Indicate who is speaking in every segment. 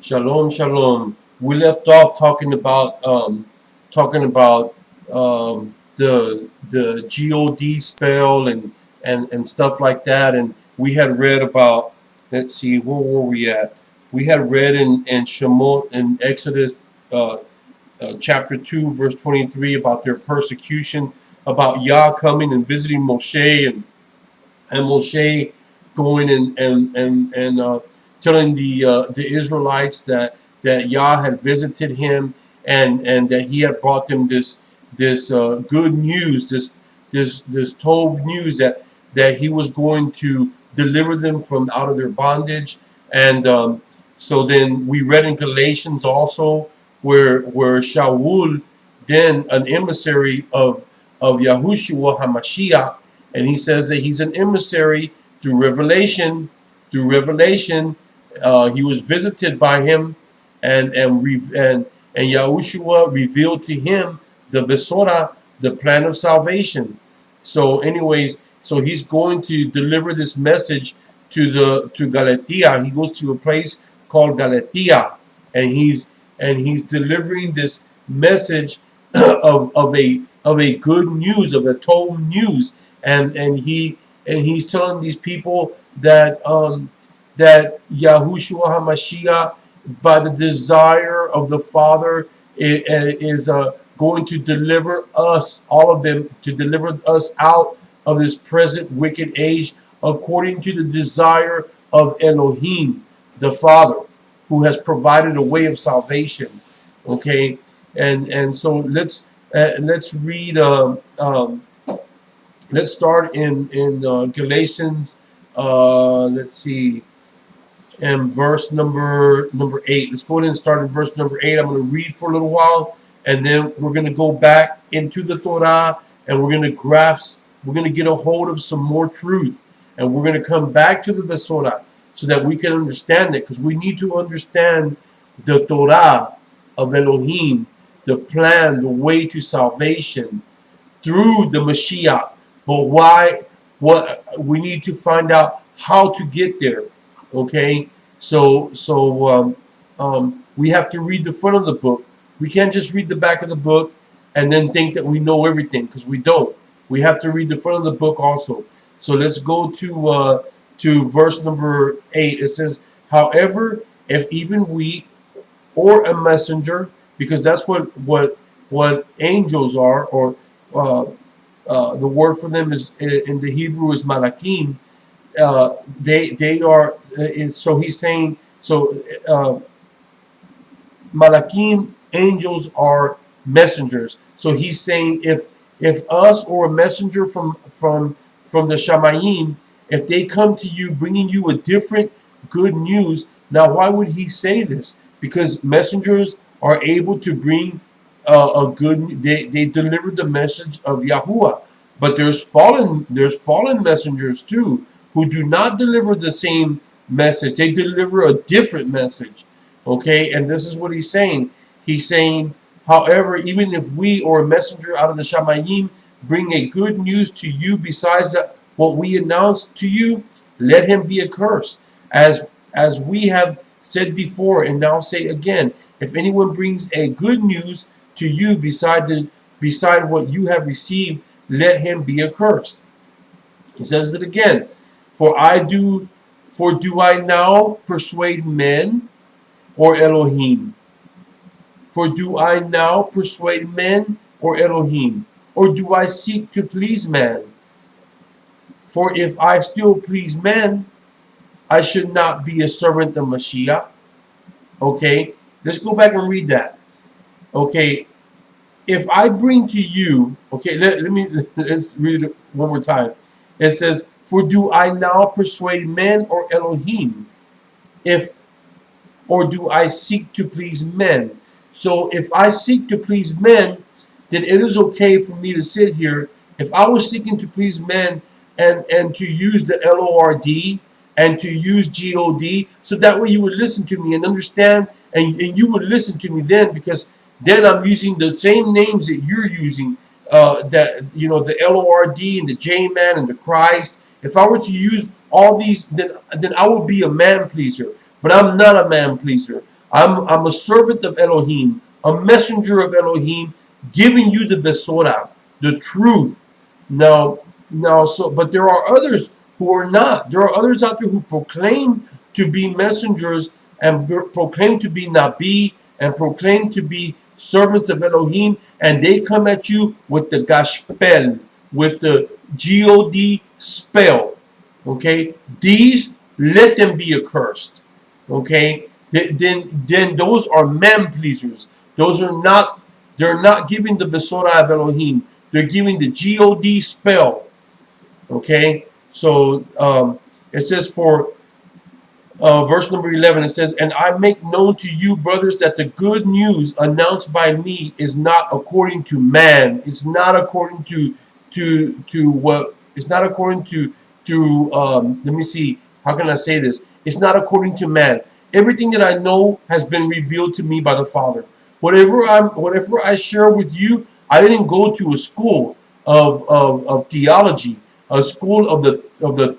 Speaker 1: Shalom, shalom. We left off talking about the God spell and stuff like that, and we had read about. Let's see, where were we at? We had read in Shemot in Exodus uh, chapter 2, verse 23 about their persecution, about Yah coming and visiting Moshe and Moshe going and telling the Israelites that Yah had visited him and that he had brought them this good news, this tov news that he was going to deliver them from out of their bondage. And so then we read in Galatians also where Shaul, then an emissary of Yahushua Hamashiach, and he says that he's an emissary through revelation. Through revelation, he was visited by him, and Yahushua revealed to him the Besora, the plan of salvation. So, anyways, so he's going to deliver this message to Galatia. He goes to a place called Galatia, and he's delivering this message of a good news, of a told news, and he's telling these people that Yahushua Hamashiach, by the desire of the Father, is going to deliver us, all of them, to deliver us out of this present wicked age, according to the desire of Elohim, the Father, who has provided a way of salvation. Okay, and so let's read. Let's start in Galatians. Let's see, and verse number 8. Let's go ahead and start in verse number 8. I'm going to read for a little while, and then we're going to go back into the Torah, and we're going to grasp. We're going to get a hold of some more truth, and we're going to come back to the Besorah so that we can understand it, because we need to understand the Torah of Elohim, the plan, the way to salvation through the Mashiach. But why? What we need to find out how to get there. Okay, so we have to read the front of the book. We can't just read the back of the book and then think that we know everything, because we don't. We have to read the front of the book also. So let's go to verse number 8. It says, "However, if even we or a messenger," because that's what angels are, or the word for them is in the Hebrew is malakim. They are. So he's saying, so malakim, angels are messengers. So he's saying, if us or a messenger from the Shamayim, if they come to you bringing you a different good news. Now, why would he say this? Because messengers are able to bring a good. They deliver the message of Yahuwah, but there's fallen messengers too who do not deliver the same message. They deliver a different message. Okay, and this is what he's saying. He's saying, however, even if we or a messenger out of the Shamayim bring a good news to you besides what we announced to you, let him be accursed. As we have said before and now say again, if anyone brings a good news to you beside what you have received, let him be accursed. He says it again. For do I now persuade men or Elohim? For do I now persuade men or Elohim? Or do I seek to please man? For if I still please men, I should not be a servant of Mashiach. Okay, let's go back and read that. Okay, if I bring to you, okay, let's read it one more time. It says, for do I now persuade men or Elohim? Or do I seek to please men? So if I seek to please men, then it is okay for me to sit here. If I was seeking to please men and to use the LORD and to use GOD, so that way you would listen to me and understand, and you would listen to me then, because then I'm using the same names that you're using, that the LORD and the J-Man and the Christ. If I were to use all these, then I would be a man pleaser. But I'm not a man pleaser. I'm a servant of Elohim, a messenger of Elohim, giving you the Besorah, the truth. Now, but there are others who are not. There are others out there who proclaim to be messengers and proclaim to be Nabi and proclaim to be servants of Elohim, and they come at you with the Gospel, with the God spell. Okay, these, let them be accursed. Okay, then those are man pleasers. Those are not. They're not giving the Besorah of Elohim. They're giving the God spell. Okay, so it says for verse number 11, it says, "And I make known to you, brothers, that the good news announced by me is not according to man. It's not according to what. It's not according to let me see. How can I say this? It's not according to man. Everything that I know has been revealed to me by the Father. Whatever I share with you, I didn't go to a school of theology, a school of the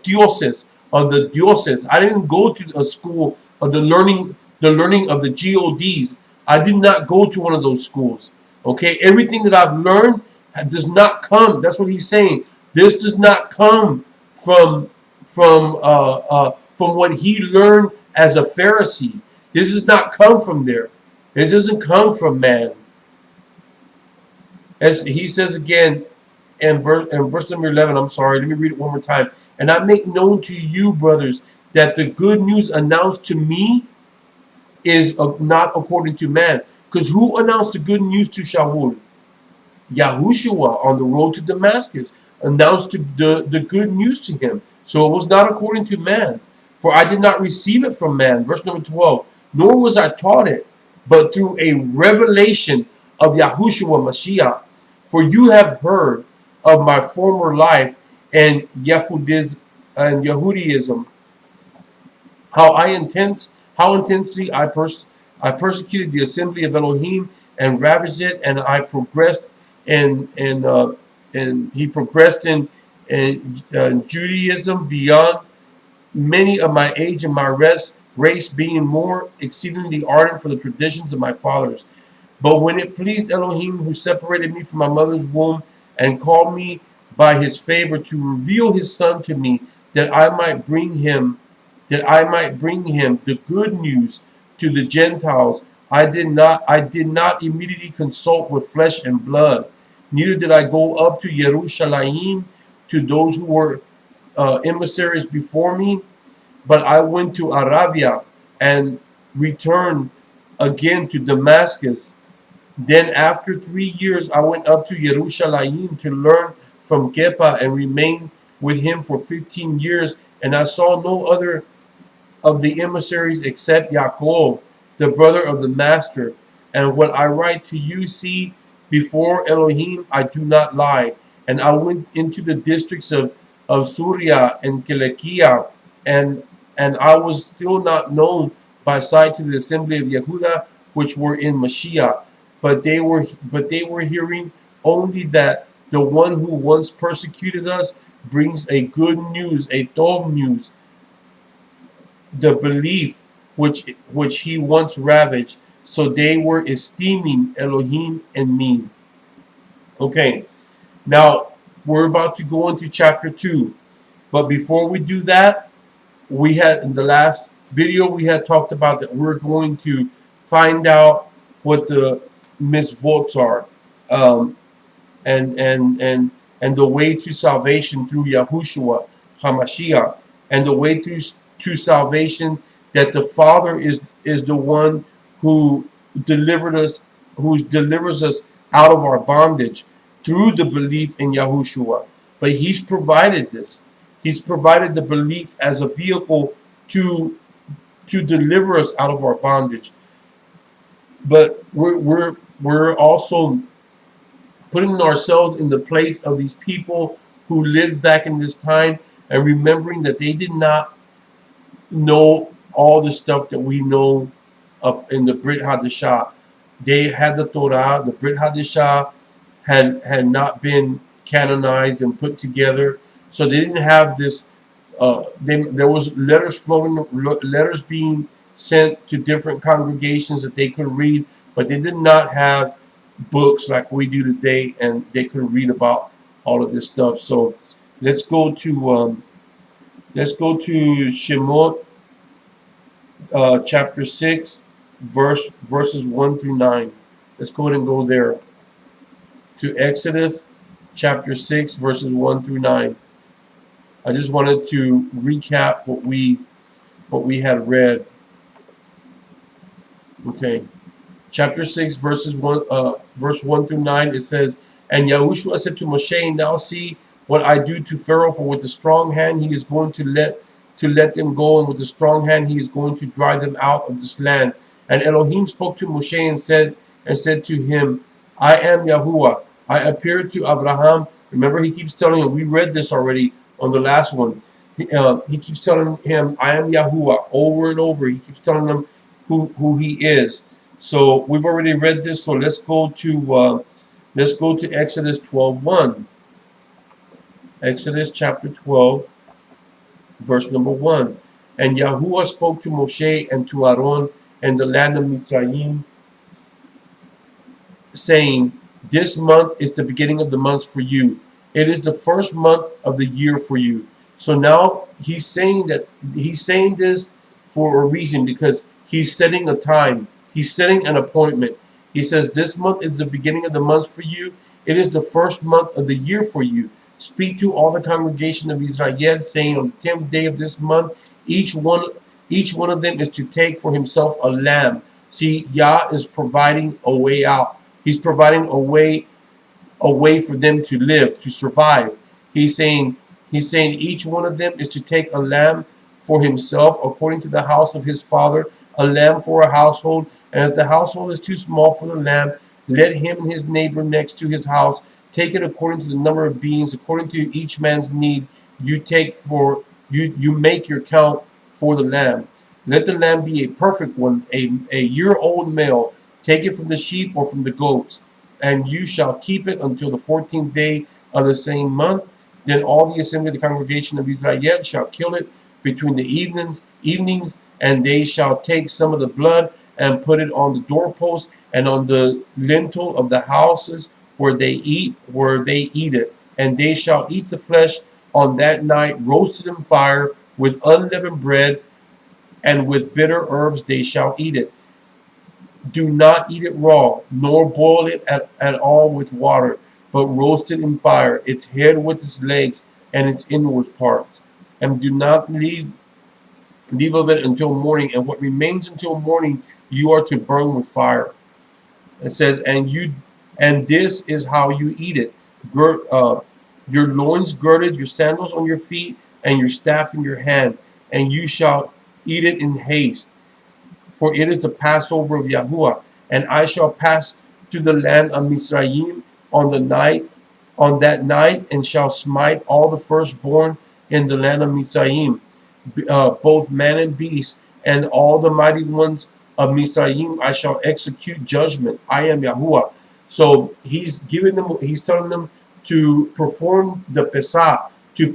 Speaker 1: dioses. I didn't go to a school of the learning of the GODs. I did not go to one of those schools. Okay, everything that I've learned does not come. That's what he's saying. This does not come from what he learned as a Pharisee. This does not come from there. It doesn't come from man. As he says again in verse number 11, I'm sorry, let me read it one more time. "And I make known to you, brothers, that the good news announced to me is not according to man." Because who announced the good news to Shaul? Yahushua on the road to Damascus announced the good news to him. So it was not according to man. "For I did not receive it from man." Verse number 12. "Nor was I taught it, but through a revelation of Yahushua Mashiach. For you have heard of my former life and Yahudaism, how intensely I persecuted the assembly of Elohim and ravaged it, and I progressed and he progressed in Judaism beyond many of my age and my race, being more exceedingly ardent for the traditions of my fathers. But when it pleased Elohim, who separated me from my mother's womb and called me by his favor to reveal his son to me, that I might bring him the good news to the Gentiles, I did not immediately consult with flesh and blood, neither did I go up to Jerusalem to those who were emissaries before me, but I went to Arabia and returned again to Damascus. Then after 3 years I went up to Jerusalem to learn from Kepa and remained with him for 15 years, and I saw no other of the emissaries except Yaakov, the brother of the master. And what I write to you, see, before Elohim I do not lie. And I went into the districts of Syria and Kilikia, and I was still not known by sight to the assembly of Yehuda, which were in Mashiach. But they were hearing only that the one who once persecuted us brings a good news, a tov news, the belief which he once ravaged. So they were esteeming Elohim and me. Okay, now we're about to go into chapter 2. But before we do that, we had in the last video we had talked about that we're going to find out what the misvotes are, and the way to salvation through Yahushua Hamashiach, and the way to salvation, that the Father is the one who delivers us out of our bondage through the belief in Yahushua. But He's provided this. He's provided the belief as a vehicle to deliver us out of our bondage. But we're also putting ourselves in the place of these people who lived back in this time, and remembering that they did not know all the stuff that we know up in the Brit Hadashah. They had the Torah. The Brit Hadashah had not been canonized and put together, so they didn't have this. There was letters flowing, letters being sent to different congregations that they could read, but they did not have books like we do today, and they could read about all of this stuff. So let's go to Shemot chapter 6, verses 1 through 9. Let's go ahead and go there to Exodus chapter 6, verses 1 through 9. I just wanted to recap what we had read. Okay. Chapter 6, verse 1 through 9, it says, And Yahushua said to Moshe, Now see what I do to Pharaoh, for with a strong hand he is going to let them go, and with a strong hand he is going to drive them out of this land. And Elohim spoke to Moshe and said to him, I am Yahuwah. I appeared to Abraham. Remember, he keeps telling him, we read this already on the last one. He keeps telling him, I am Yahuwah, over and over. He keeps telling them who he is. So we've already read this. So let's go to Exodus 12:1. Exodus chapter 12, verse number 1. And Yahuwah spoke to Moshe and to Aaron in the land of Mizraim, saying, This month is the beginning of the months for you. It is the first month of the year for you. So now he's saying this for a reason, because he's setting a time. He's setting an appointment. He says, this month is the beginning of the months for you. It is the first month of the year for you. Speak to all the congregation of Israel, saying, on the 10th day of this month, each one of them is to take for himself a lamb. See, Yah is providing a way out. He's providing a way for them to live, to survive. He's saying each one of them is to take a lamb for himself, according to the house of his father, a lamb for a household. And if the household is too small for the lamb, let him and his neighbor next to his house take it according to the number of beings, according to each man's need. You make your count for the lamb. Let the lamb be a perfect one, a year-old male. Take it from the sheep or from the goats, and you shall keep it until the 14th day of the same month. Then all the assembly of the congregation of Israel shall kill it between the evenings, and they shall take some of the blood and put it on the doorpost and on the lintel of the houses where they eat it. And they shall eat the flesh on that night, roasted in fire with unleavened bread, and with bitter herbs they shall eat it. Do not eat it raw, nor boil it at all with water, but roast it in fire, its head with its legs and its inward parts. And do not leave of it until morning, and what remains until morning you are to burn with fire. It says, and this is how you eat it. Your loins girded, your sandals on your feet, and your staff in your hand, and you shall eat it in haste. For it is the Passover of Yahuwah, and I shall pass to the land of Mizraim on that night, and shall smite all the firstborn in the land of Mizraim, both man and beast, and all the mighty ones of Mizraim I shall execute judgment. I am Yahuwah. So he's telling them to perform the Pesach, to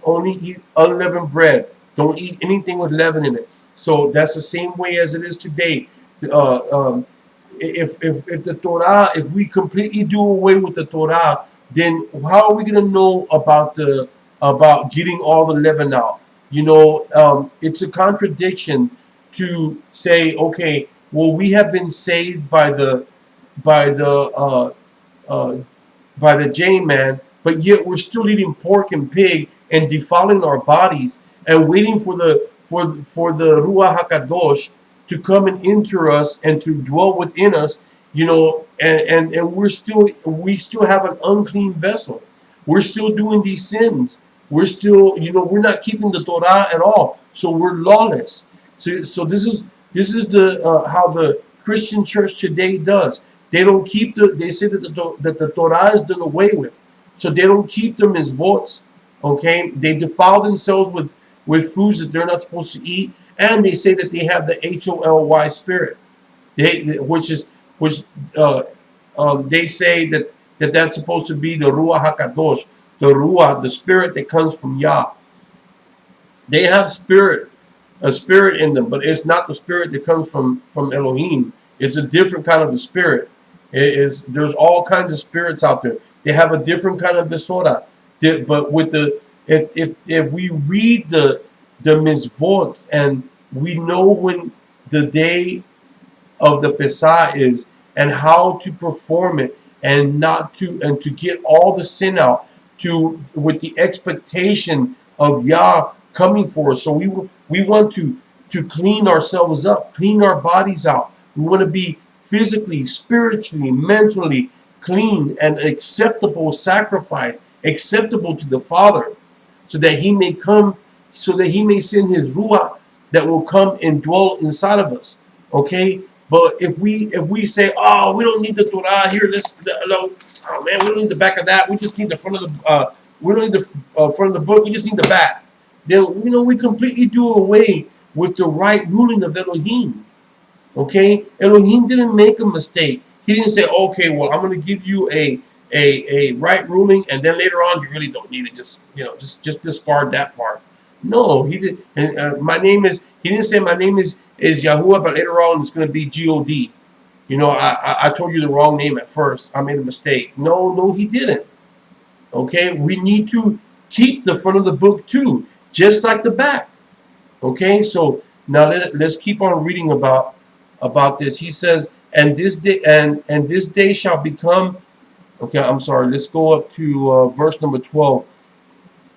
Speaker 1: only eat unleavened bread. Don't eat anything with leaven in it. So that's the same way as it is today. If the Torah, if we completely do away with the Torah, then how are we going to know about getting all the leaven out? It's a contradiction to say, okay, well, we have been saved by the J-man, but yet we're still eating pork and pig and defiling our bodies and waiting for the Ruach HaKadosh to come and enter us and to dwell within us, and we still have an unclean vessel. We're still doing these sins. We're still, we're not keeping the Torah at all. So we're lawless. So this is the how the Christian church today does. They don't keep they say that the Torah is done away with. So they don't keep the mitzvot. Okay, they defile themselves with foods that they're not supposed to eat, and they say that they have the HOLY spirit, which they say that's supposed to be the Ruach HaKadosh, the Ruach, the spirit that comes from Yah. They have spirit, a spirit in them, but it's not the spirit that comes from Elohim. It's a different kind of a spirit. It is, there's all kinds of spirits out there. They have a different kind of besora. But with the, if we read the mitzvot, and we know when the day of the Pesach is, and how to perform it, and not to, and to get all the sin out, to with the expectation of Yah coming for us. So we want to clean ourselves up, clean our bodies out. We want to be physically, spiritually, mentally clean and acceptable sacrifice, acceptable to the Father, so that He may come, so that He may send His Ruach that will come and dwell inside of us. Okay. But if we say, oh, we don't need the Torah here, oh man, we don't need the back of that. We just need the front of the we don't need the front of the book. We just need the back. Then we completely do away with the right ruling of Elohim. Okay, Elohim didn't make a mistake. He didn't say, okay, well, I'm going to give you a right ruling, and then later on you really don't need it. Just discard that part. No, he did. My name is. He didn't say my name is Yahuwah, but later on it's going to be God. I told you the wrong name at first. I made a mistake. No, he didn't. Okay, we need to keep the front of the book too, just like the back. Okay, so now let's keep on reading about this. He says, and this day and this day shall become. Okay, I'm sorry. Let's go up to verse number 12.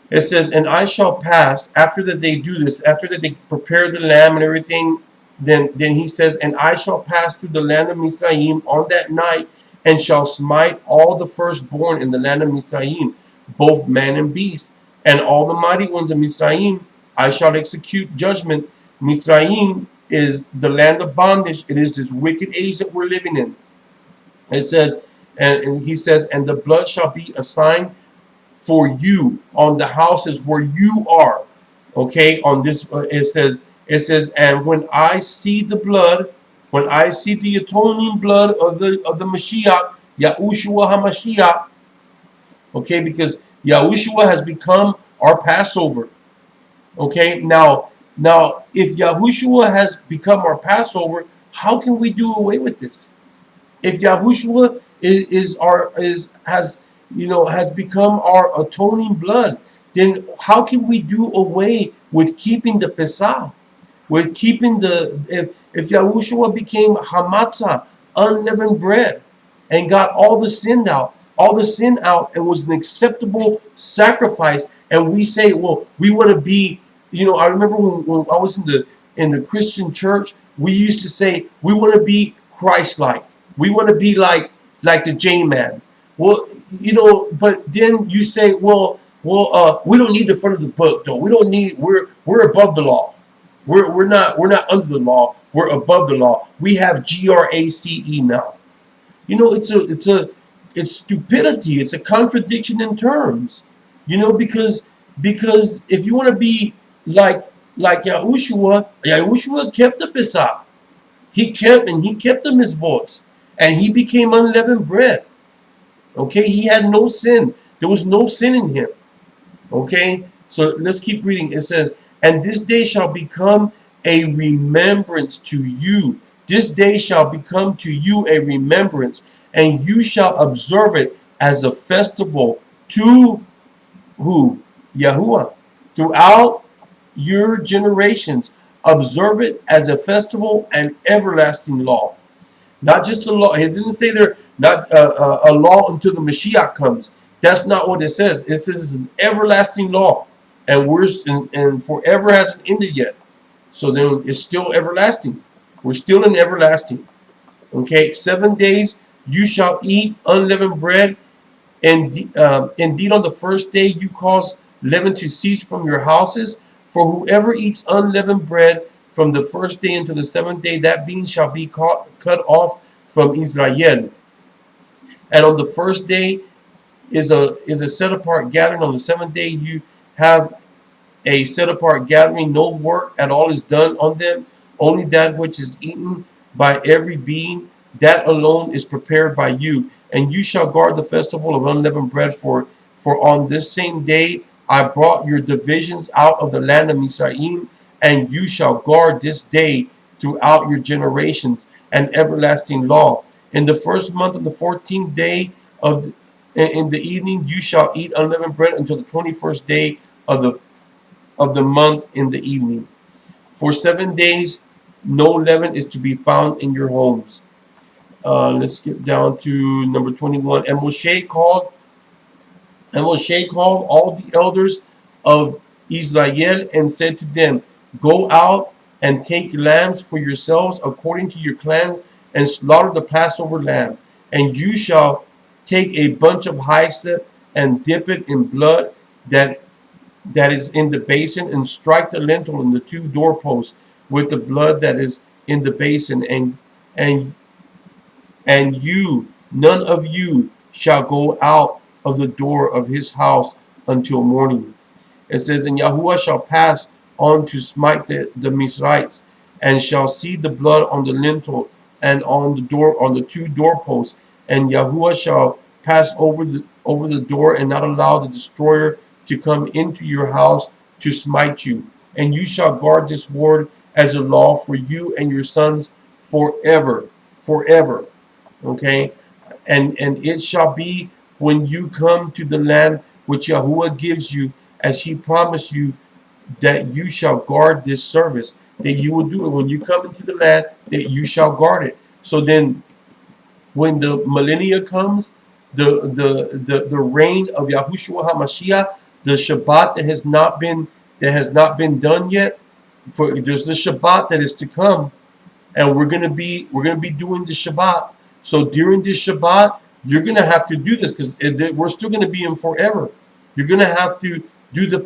Speaker 1: It says, and I shall pass, after that they do this, after that they prepare the lamb and everything, then he says, and I shall pass through the land of Mizraim on that night, and shall smite all the firstborn in the land of Mizraim, both man and beast, and all the mighty ones of Mizraim. I shall execute judgment. Mizraim is the land of bondage. It is this wicked age that we're living in. It says, and he says, and the blood shall be a sign for you on the houses where you are. Okay, on this it says, and when I see the blood, when I see the atoning blood of the Mashiach, Yahushua HaMashiach, okay, because Yahushua has become our Passover. Okay, now if Yahushua has become our Passover, how can we do away with this? If Yahushua has become our atoning blood, then how can we do away with keeping the Pesach? With keeping if Yahushua became Hamatzah, unleavened bread, and got all the sin out, and was an acceptable sacrifice, and we say, well, we want to be, I remember when I was in the Christian church, we used to say we want to be Christ-like. We want to be like the J-man. Well, but then you say, well, we don't need the front of the book, though. We don't need. We're above the law. We're not under the law. We're above the law. We have GRACE now. It's stupidity. It's a contradiction in terms. Because if you want to be like Yahushua kept the Pesach. He kept the mitzvot, and he became unleavened bread. Okay, he had no sin. There was no sin in him. Okay, so let's keep reading. It says, and this day shall become a remembrance to you. This day shall become to you a remembrance, and you shall observe it as a festival to who? Yahuwah. Throughout your generations, observe it as a festival and everlasting law. Not just a law. It didn't say there not a law until the Mashiach comes. That's not what it says. It says it's an everlasting law, and forever hasn't ended yet. So then it's still everlasting. We're still in everlasting. Okay, 7 days you shall eat unleavened bread, and indeed on the first day you cause leaven to cease from your houses. For whoever eats unleavened bread from the first day until the 7th day, that being shall be cut off from Israel. And on the first day is a set apart gathering. On the 7th day you have a set apart gathering. No work at all is done on them. Only that which is eaten by every being, that alone is prepared by you. And you shall guard the festival of unleavened bread, for on this same day I brought your divisions out of the land of Mizraim, and you shall guard this day throughout your generations, an everlasting law. In the first month of the 14th day of in the evening you shall eat unleavened bread until the 21st day of the month in the evening. For 7 days no leaven is to be found in your homes. Let's skip down to number 21. And Moshe called all the elders of Israel and said to them, go out and take lambs for yourselves according to your clans, and slaughter the Passover lamb. And you shall take a bunch of hyssop and dip it in blood that is in the basin, and strike the lintel and the two doorposts with the blood that is in the basin. And you, none of you, shall go out of the door of his house until morning. It says, and Yahuwah shall pass on to smite the Mizrites, and shall see the blood on the lintel and on the two doorposts. And Yahuwah shall pass over the door, and not allow the destroyer to come into your house to smite you. And you shall guard this word as a law for you and your sons forever. Forever. Okay? And it shall be when you come to the land which Yahuwah gives you, as he promised you, that you shall guard this service, that you will do it. When you come into the land, that you shall guard it. So then when the millennia comes, the reign of Yahushua HaMashiach, the Shabbat that has not been done yet, there's the Shabbat that is to come, and we're gonna be doing the Shabbat. So during this Shabbat, you're gonna have to do this, because we're still gonna be in forever. You're gonna have to do the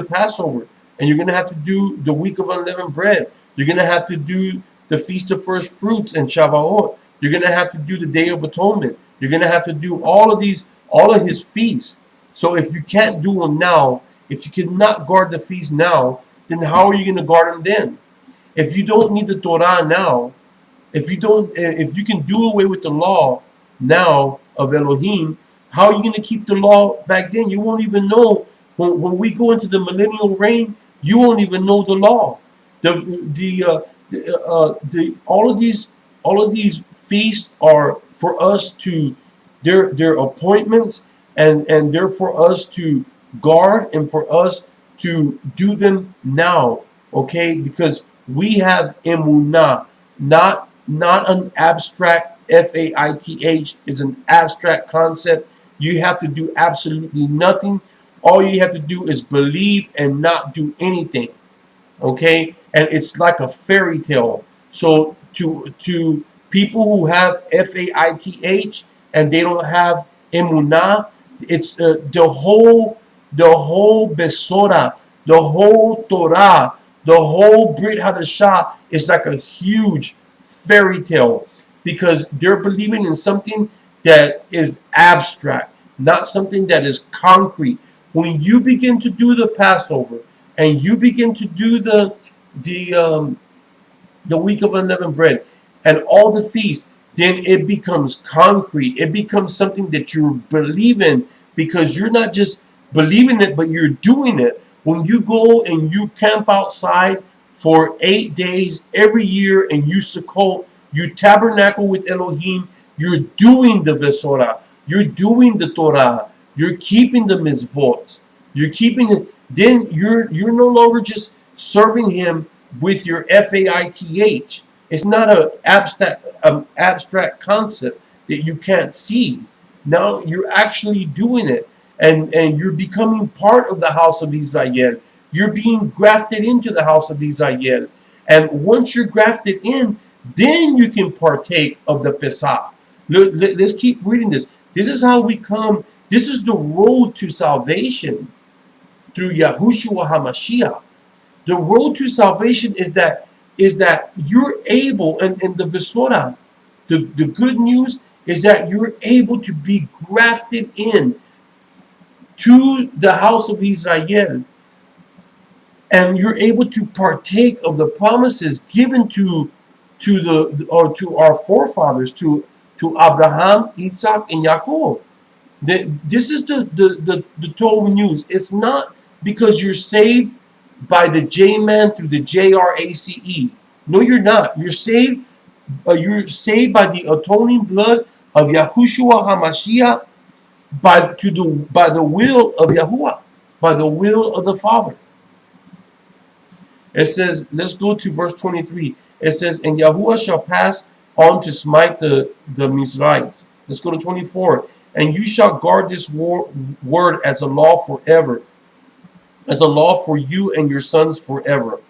Speaker 1: Passover, and you're gonna have to do the week of unleavened bread. You're gonna have to do the Feast of First Fruits and Shavuot. You're gonna have to do the Day of Atonement. You're gonna have to do all of his feasts. So if you can't do them now, if you cannot guard the feast now, then how are you gonna guard them then? If you don't need the Torah now, if you can do away with the law now of Elohim, how are you going to keep the law back then? You won't even know. When we go into the millennial reign, you won't even know the law. All of these feasts are for us to their appointments, and they're for us to guard and for us to do them now. Okay, because we have emunah, not an abstract. Faith is an abstract concept. You have to do absolutely nothing. All you have to do is believe and not do anything. Okay, and it's like a fairy tale. So to people who have faith and they don't have emunah, it's the whole besora, the whole Torah, the whole Brit Hadashah is like a huge fairy tale, because they're believing in something that is abstract, not something that is concrete. When you begin to do the Passover and you begin to do the week of unleavened bread and all the feasts, then it becomes concrete. It becomes something that you believe in, because you're not just believing it, but you're doing it. When you go and you camp outside for 8 days every year, and you sukkot, you tabernacle with Elohim, you're doing the Besorah, you're doing the Torah, you're keeping the mitzvot, you're keeping it. Then you're no longer just serving him with your faith. It's not an abstract concept that you can't see. Now you're actually doing it, and you're becoming part of the house of Israel. You're being grafted into the house of Israel, and once you're grafted in, then you can partake of the Pesach. Let's keep reading this. This is how we come. This is the road to salvation through Yahushua HaMashiach. The road to salvation is that you're able, and the Besorah, the good news is that you're able to be grafted in to the house of Israel, and you're able to partake of the promises given to our forefathers, to Abraham, Isaac, and Jacob. This is the Tov news. It's not because you're saved by the J-man through the JRACE. No, you're not. You're saved by the atoning blood of Yahushua Hamashiach, by the will of Yahuwah, by the will of the Father. It says, let's go to verse 23. It says, and Yahuwah shall pass on to smite the Mizrahites. Let's go to 24. And you shall guard this word as a law forever, as a law for you and your sons forever.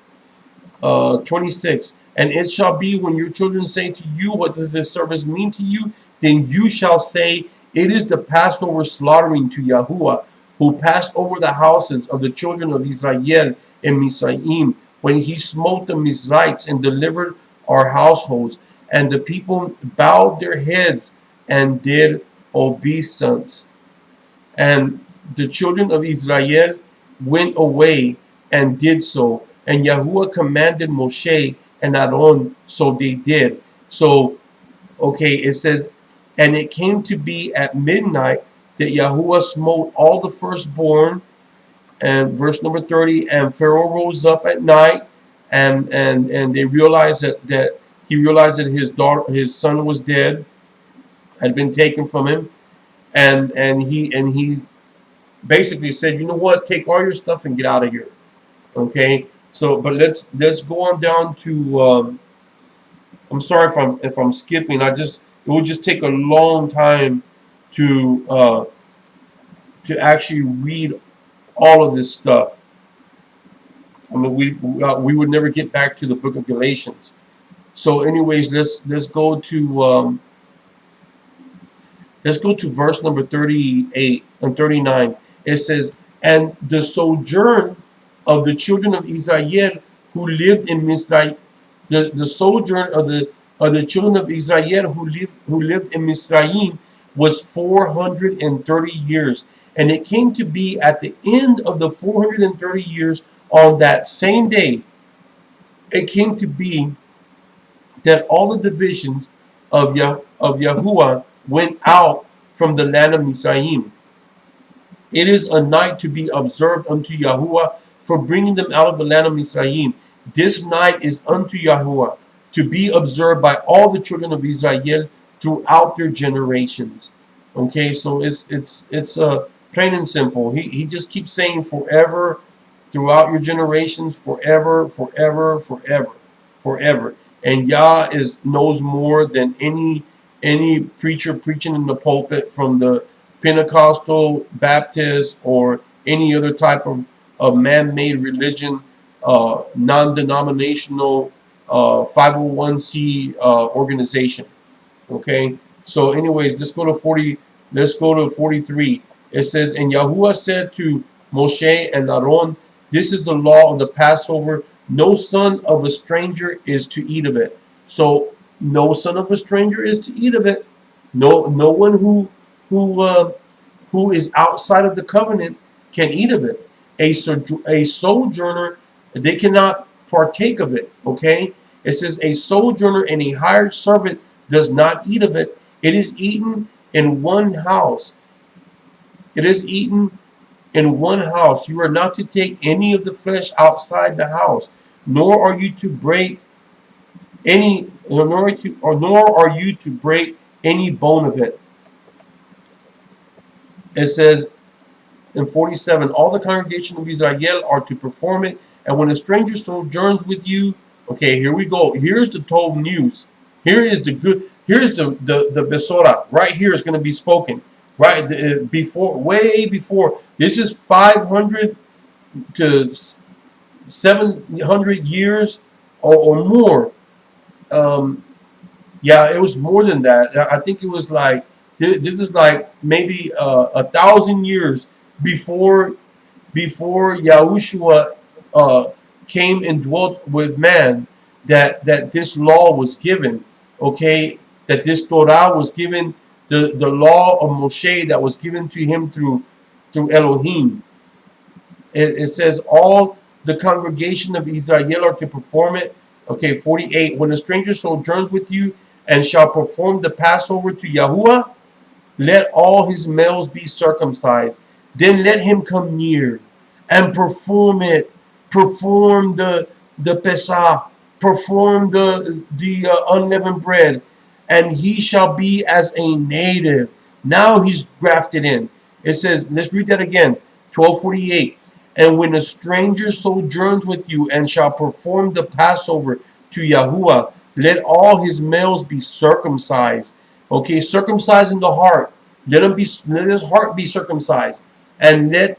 Speaker 1: 26. And it shall be when your children say to you, what does this service mean to you? Then you shall say, it is the Passover slaughtering to Yahuwah, who passed over the houses of the children of Israel in Mizraim, when he smote the Mizrahites and delivered our households. And the people bowed their heads and did obeisance. And the children of Israel went away and did so. And Yahuwah commanded Moshe and Aaron, so they did. So, okay, it says, and it came to be at midnight that Yahuwah smote all the firstborn. And verse number 30, and Pharaoh rose up at night, and they realized that he realized that his son was dead, had been taken from him, and he basically said, you know what, take all your stuff and get out of here. Okay, so but let's go on down to I'm sorry if I'm skipping. It will just take a long time to actually read all of this stuff. I mean, we would never get back to the book of Galatians. So, anyways, let's go to verse number 38 and 39. It says, and the sojourn of the children of Israel who lived in Mizraim, the sojourn of the children of Israel who lived in Mizraim was 430 years. And it came to be at the end of the 430 years, on that same day, it came to be that all the divisions of Yahuwah went out from the land of Mizraim. It is a night to be observed unto Yahuwah for bringing them out of the land of Mizraim. This night is unto Yahuwah to be observed by all the children of Israel throughout their generations. Okay, so it's plain and simple. He just keeps saying forever, throughout your generations, forever, forever, forever, forever. And Yah knows more than any preacher preaching in the pulpit, from the Pentecostal, Baptist, or any other type of man-made religion, non-denominational, 501c organization. Okay, so anyways, let's go to 43. It says, and Yahuwah said to Moshe and Aaron, this is the law of the Passover. No son of a stranger is to eat of it. So no son of a stranger is to eat of it. No one who is outside of the covenant can eat of it. A sojourner, they cannot partake of it. Okay, it says a sojourner and a hired servant does not eat of it. It is eaten in one house. It is eaten in one house. You are not to take any of the flesh outside the house, nor are you to break any, nor are you to break any bone of it. It says in 47, all the congregation of Israel are to perform it, and when a stranger sojourns with you, okay, here we go. Here's the told news. Here is the good. Here's the Besora. Right here is going to be spoken. Right before, way before. This is 500 to 700 years or more. Yeah, it was more than that. I think it was like, this is like maybe 1,000 years before Yahushua came and dwelt with man, that this law was given. Okay, that this Torah was given, the law of Moshe that was given to him through Elohim. It says all the congregation of Israel are to perform it. Okay, 48. When a stranger sojourns with you and shall perform the Passover to Yahuwah, let all his males be circumcised. Then let him come near and perform it perform the Pesach, perform the unleavened bread, and he shall be as a native. Now he's grafted in. It says, let's read that again, 12:48. And when a stranger sojourns with you and shall perform the Passover to Yahuwah, let all his males be circumcised. Okay, circumcised in the heart. Let his heart be circumcised, and let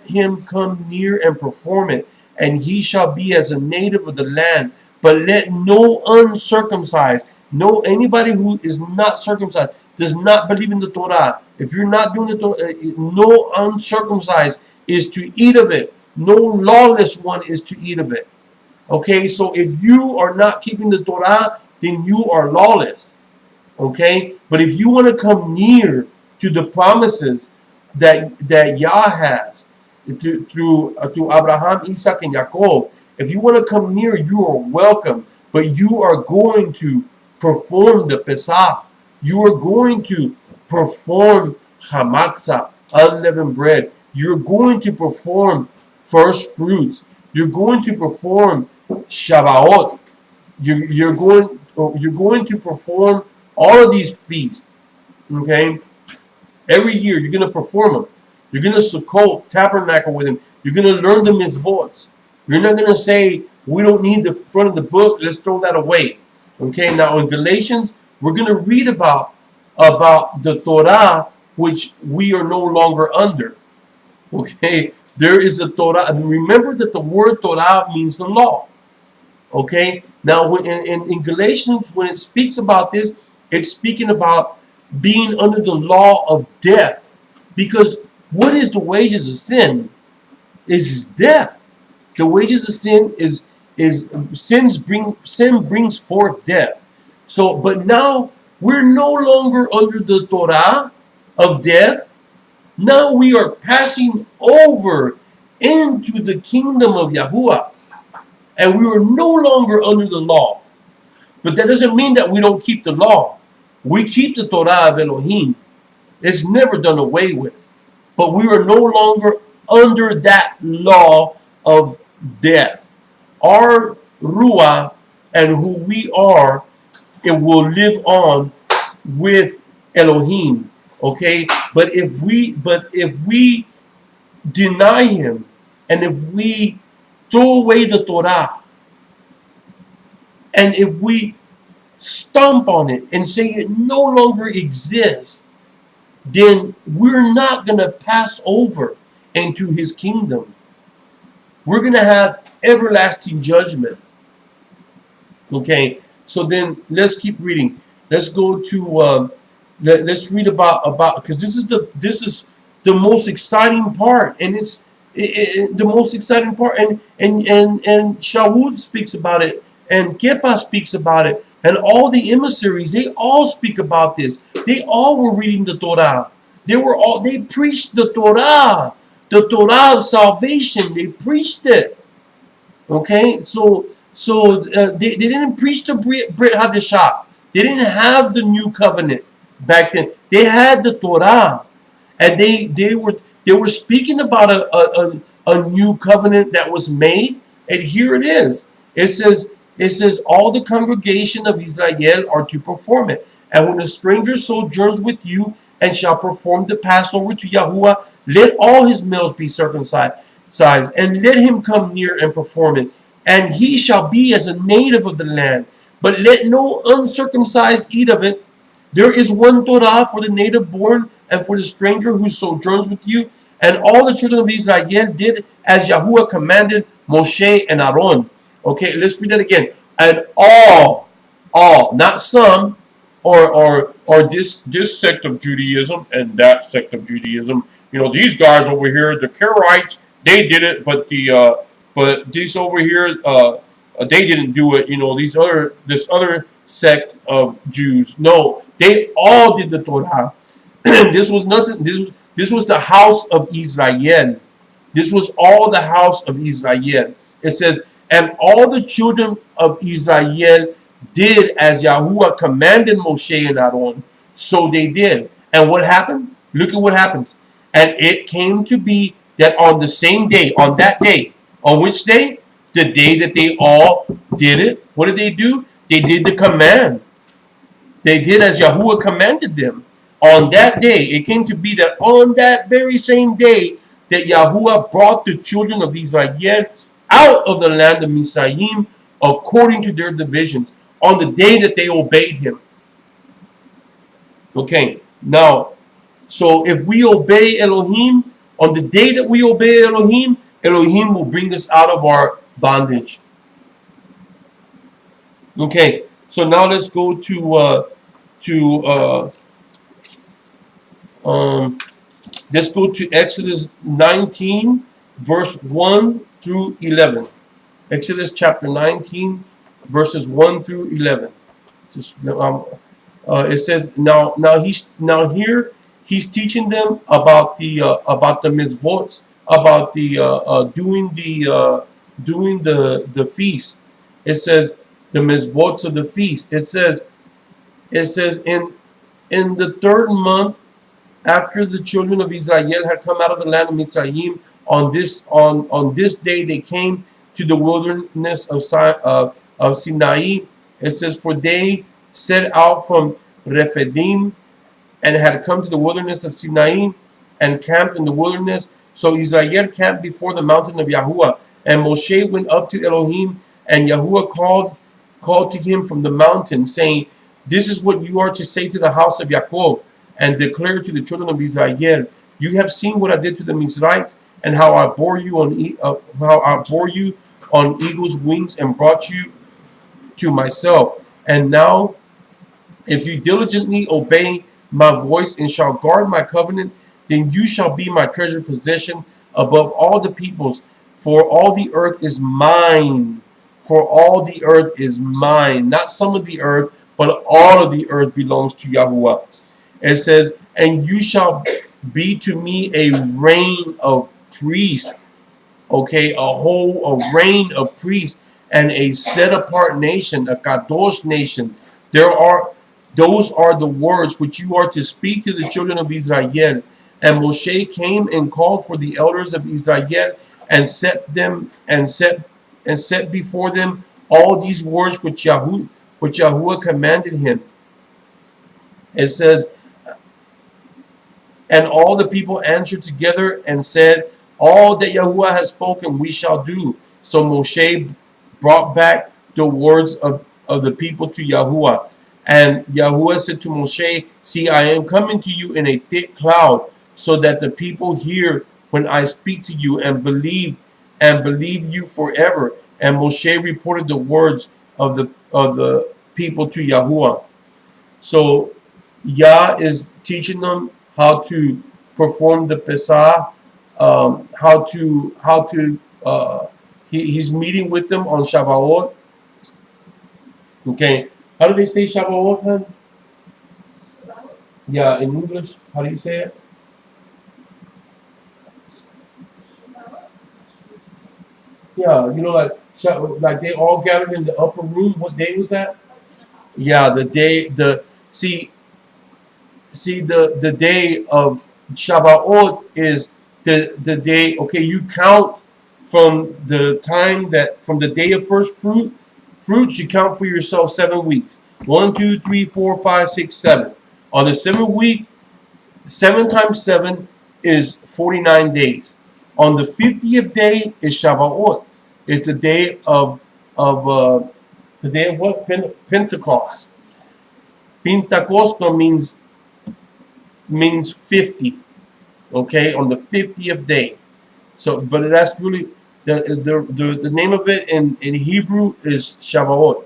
Speaker 1: him come near and perform it, and he shall be as a native of the land. But let no uncircumcised, no anybody who is not circumcised, does not believe in the Torah. If you're not doing the Torah, no uncircumcised is to eat of it. No lawless one is to eat of it. Okay, so if you are not keeping the Torah, then you are lawless. Okay, but if you want to come near to the promises that Yah has through Abraham, Isaac, and Jacob, if you want to come near, you are welcome. But you are going to perform the Pesach. You are going to perform Hamatzah, unleavened bread. You're going to perform first fruits. You're going to perform Shavuot. You're going to perform all of these feasts. Okay, every year you're going to perform them. You're going to Sukkot, tabernacle with him. You're going to learn the mitzvot. You're not going to say, we don't need the front of the book, let's throw that away. Okay, now in Galatians, we're going to read about the Torah, which we are no longer under. Okay, there is a Torah. And remember that the word Torah means the law. Okay, now in Galatians, when it speaks about this, it's speaking about being under the law of death. Because what is the wages of sin? Is death. The wages of sin is sin brings forth death. So, but now we're no longer under the Torah of death. Now we are passing over into the kingdom of Yahuwah. And we are no longer under the law. But that doesn't mean that we don't keep the law. We keep the Torah of Elohim. It's never done away with. But we are no longer under that law of death. Our Ruah and who we are, it will live on with Elohim. Okay? But if we deny him, and if we throw away the Torah, and if we stomp on it and say it no longer exists, then we're not going to pass over into his kingdom. We're going to have everlasting judgment. Okay, so then let's keep reading. Let's go to let's read about because this is the most exciting part, and it's the most exciting part, and Shaul speaks about it, and Kepa speaks about it, and all the emissaries, they all speak about this. They all were reading the Torah. They preached the Torah of salvation. They preached it. Okay, so they didn't preach the Brit Hadashah. They didn't have the new covenant back then. They had the Torah, and they were speaking about a new covenant that was made. And here it is. It says all the congregation of Israel are to perform it. And when a stranger sojourns with you and shall perform the Passover to Yahuwah, let all his males be circumcised, and let him come near and perform it. And he shall be as a native of the land. But let no uncircumcised eat of it. There is one Torah for the native born and for the stranger who sojourns with you. And all the children of Israel did as Yahuwah commanded Moshe and Aaron. Okay, let's read that again. And all, not some, or this sect of Judaism and that sect of Judaism. You know, these guys over here, the Karaites, they did it, but these over here, they didn't do it. You know, this other sect of Jews. No, they all did the Torah. This was nothing. This was the house of Israel. This was all the house of Israel. It says, and all the children of Israel did as Yahuwah commanded Moshe and Aaron. So they did. And what happened? Look at what happens. And it came to be that on the same day, on that day, On which day? The day that they all did it. What did they do? They did the command. They did as Yahuwah commanded them. On that day, it came to be that on that very same day that Yahuwah brought the children of Israel out of the land of Mizraim according to their divisions, on the day that they obeyed him. Okay, now, so if we obey Elohim, on the day that we obey Elohim, Elohim will bring us out of our bondage. Okay, so now let's go to let's go to Exodus 19, verse 1 through 11. Exodus chapter 19, verses 1 through 11. Just it says now here he's teaching them about the mitzvot, about the doing the feast. It says the mitzvot of the feast. It says in the third month after the children of Israel had come out of the land of Mizraim, on this day they came to the wilderness of Sinai. It says, for they set out from Rephidim and had come to the wilderness of Sinai and camped in the wilderness. So Israel camped before the mountain of Yahuwah. And Moshe went up to Elohim, and Yahuwah called to him from the mountain, saying, this is what you are to say to the house of Yaakov, and declare to the children of Israel, you have seen what I did to the Mizrahites, and how I bore you on eagle's wings and brought you to myself. And now, if you diligently obey my voice and shall guard my covenant, then you shall be my treasured possession above all the peoples, for all the earth is mine. For all the earth is mine. Not some of the earth, but all of the earth belongs to Yahuwah. It says, and you shall be to me a reign of priests. Okay, a reign of priests and a set apart nation, a kadosh nation. Those are the words which you are to speak to the children of Israel. And Moshe came and called for the elders of Israel and set before them all these words which Yahuwah commanded him. It says, and all the people answered together and said, all that Yahuwah has spoken we shall do. So Moshe brought back the words of the people to Yahuwah. And Yahuwah said to Moshe, see, I am coming to you in a thick cloud, so that the people hear when I speak to you and believe you forever. And Moshe reported the words of the people to Yahuwah. So Yah is teaching them how to perform the Pesach, he's meeting with them on Shavuot. Okay, how do they say Shavuot, hun? Yeah, in English, how do you say it? Yeah, like they all gathered in the upper room. What day was that? Yeah, the day the day of Shavuot is the day. Okay, you count from the day of first fruits. You count for yourself 7 weeks. 1, 2, 3, 4, 5, 6, 7. On the 7th week, 7 times 7 is 49 days. On the 50th day is Shavuot. It's the day of what? Pentecost. Pentecost means 50. Okay, on the 50th day. So, but that's really the name of it in Hebrew is Shavuot.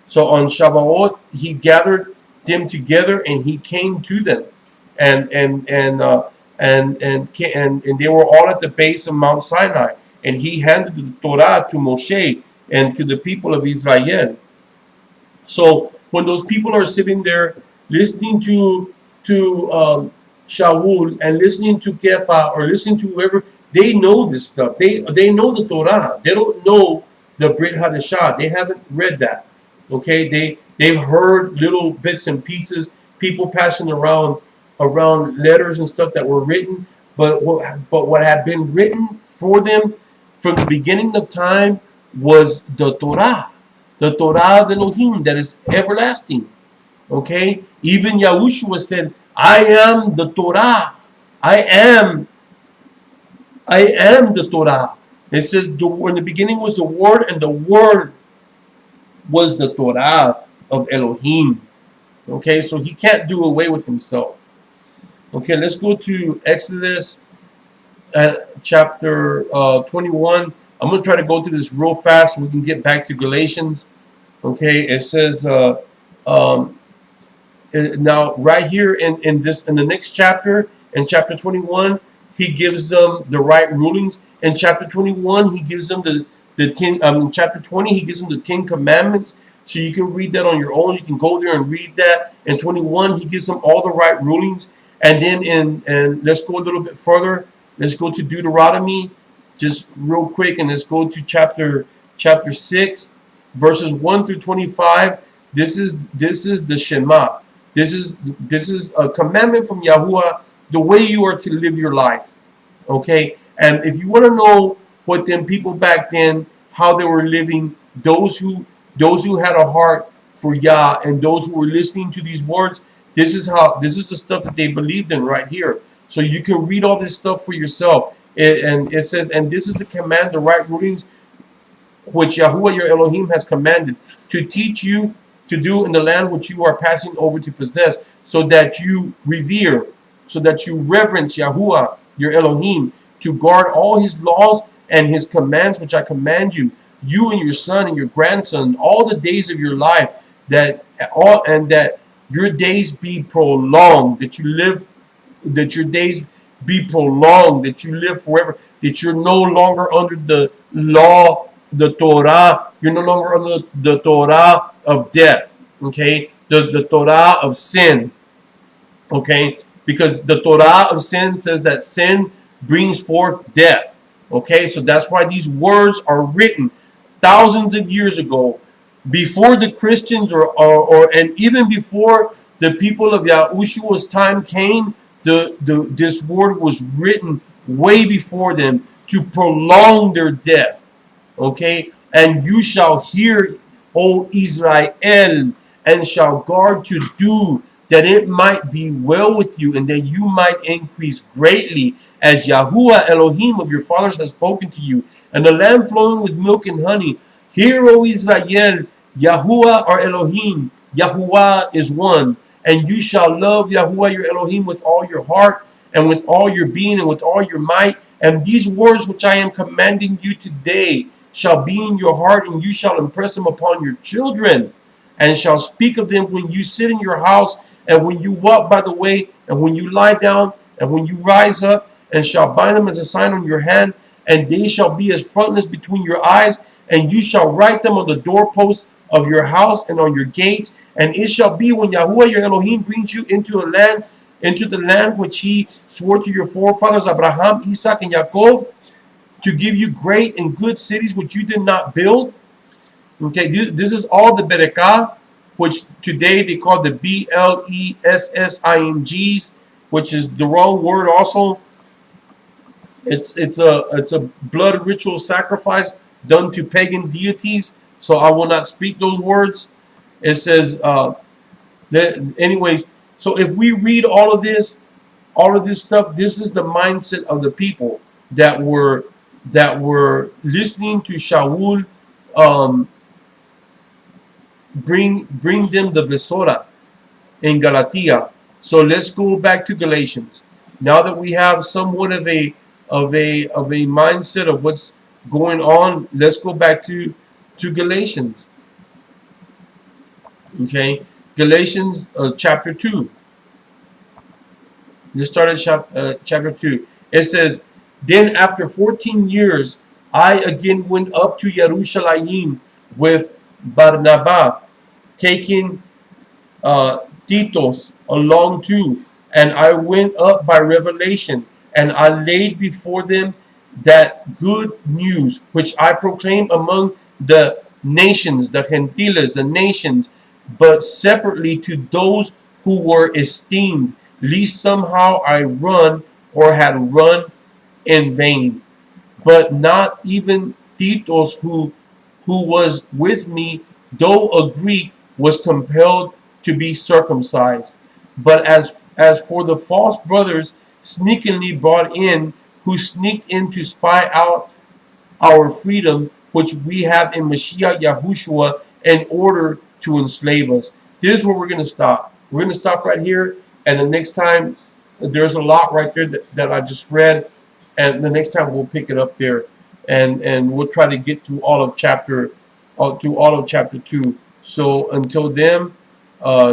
Speaker 1: So on Shavuot he gathered them together and he came to them, and they were all at the base of Mount Sinai, and he handed the Torah to Moshe and to the people of Israel. So when those people are sitting there listening to Shaul and listening to Kepa or listening to whoever, they know this stuff. They know the Torah. They don't know the Brit Hadashah. They haven't read that. Okay, they've heard little bits and pieces, people passing around letters and stuff that were written, but what had been written for them from the beginning of time was the Torah of Elohim that is everlasting. Okay, even Yahushua said, "I am the Torah. I am. I am the Torah." It says, "In the beginning was the Word, and the Word was the Torah of Elohim." Okay, so he can't do away with himself. Okay, let's go to Exodus chapter 21. I'm going to try to go through this real fast so we can get back to Galatians. Okay, it says um, now right here in the next chapter, in chapter 21, he gives them the right rulings. In chapter 21, he gives them the 10. In chapter 20, he gives them the 10 commandments. So you can read that on your own. You can go there and read that. In 21, he gives them all the right rulings. And then and let's go a little bit further. Let's go to Deuteronomy, just real quick, and let's go to chapter 6, verses 1 through 25. This is the Shema. This is a commandment from Yahuwah, the way you are to live your life. Okay, and if you want to know what them people back then, how they were living, those who had a heart for Yah, and those who were listening to these words, this is the stuff that they believed in right here. So you can read all this stuff for yourself. And it says, and this is the command, the right rulings, which Yahuwah your Elohim has commanded to teach you to do in the land which you are passing over to possess, so that you revere, so that you reverence Yahuwah your Elohim, to guard all his laws and his commands which I command you, you and your son and your grandson, all the days of your life, that your days be prolonged, that you live, that your days be prolonged, that you live forever, that you're no longer under the law, the Torah. You're no longer under the Torah of death. Okay, the Torah of sin. Okay, because the Torah of sin says that sin brings forth death. Okay, so that's why these words are written thousands of years ago, before the Christians and even before the people of Yahushua's time came. This word was written way before them to prolong their death. Okay, and you shall hear, O Israel, and shall guard to do, that it might be well with you, and that you might increase greatly, as Yahuwah Elohim of your fathers has spoken to you, and the land flowing with milk and honey. Hear, O Israel, Yahuwah our Elohim, Yahuwah is one, and you shall love Yahuwah your Elohim with all your heart, and with all your being, and with all your might. And these words which I am commanding you today shall be in your heart, and you shall impress them upon your children, and shall speak of them when you sit in your house, and when you walk by the way, and when you lie down, and when you rise up, and shall bind them as a sign on your hand, and they shall be as frontlets between your eyes, and you shall write them on the doorposts of your house and on your gates. And it shall be, when Yahuwah your Elohim brings you into the land which he swore to your forefathers Abraham, Isaac, and Jacob, to give you great and good cities which you did not build. Okay, this is all the Berekah, which today they call the BLESSINGs, which is the wrong word also. It's a blood ritual sacrifice done to pagan deities. So I will not speak those words. It says, anyways. So if we read all of this stuff, this is the mindset of the people that were listening to Shaul bring them the Besora in Galatia. So let's go back to Galatians. Now that we have somewhat of a mindset of what's going on, let's go back to Galatians. Okay, Galatians chapter 2. Let's start at chapter 2. It says, then after 14 years, I again went up to Jerusalem with Barnabas, taking Titus along too. And I went up by revelation, and I laid before them that good news which I proclaimed among the nations, the Gentiles, the nations, but separately to those who were esteemed, lest somehow I run or had run in vain. but not even Titus, who was with me, though a Greek, was compelled to be circumcised. But as for the false brothers sneakingly brought in, who sneaked in to spy out our freedom, which we have in Mashiach Yahushua, in order to enslave us. This is where we're going to stop. We're going to stop right here, and the next time, there's a lot right there that I just read, and the next time we'll pick it up there, and we'll try to get through all of chapter 2. So until then,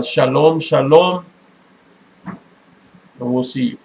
Speaker 1: shalom, shalom, and we'll see you.